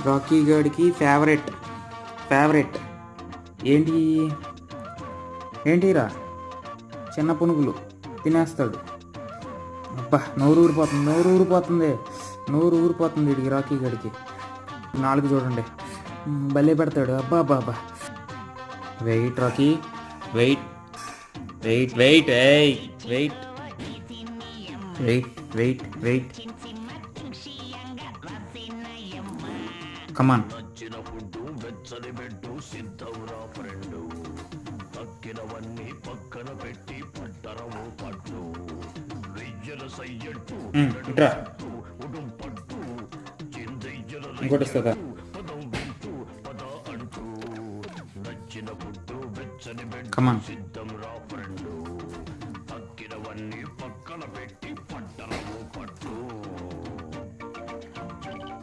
Rocky గాడికి favourite ఏంటి ఏంటిరా చిన్న పునుగులు తినేస్తాడు. అబ్బా నోరు ఊరిపోతుంది వీడికి రాకీ గడికి. నాలుగు చూడండి భలే పెడతాడు. అబ్బా అబ్బా wait Rocky wait wait wait wait wait wait wait come on. ఇట్రా ఇంకోటి ఇస్తుందా? కమాన్.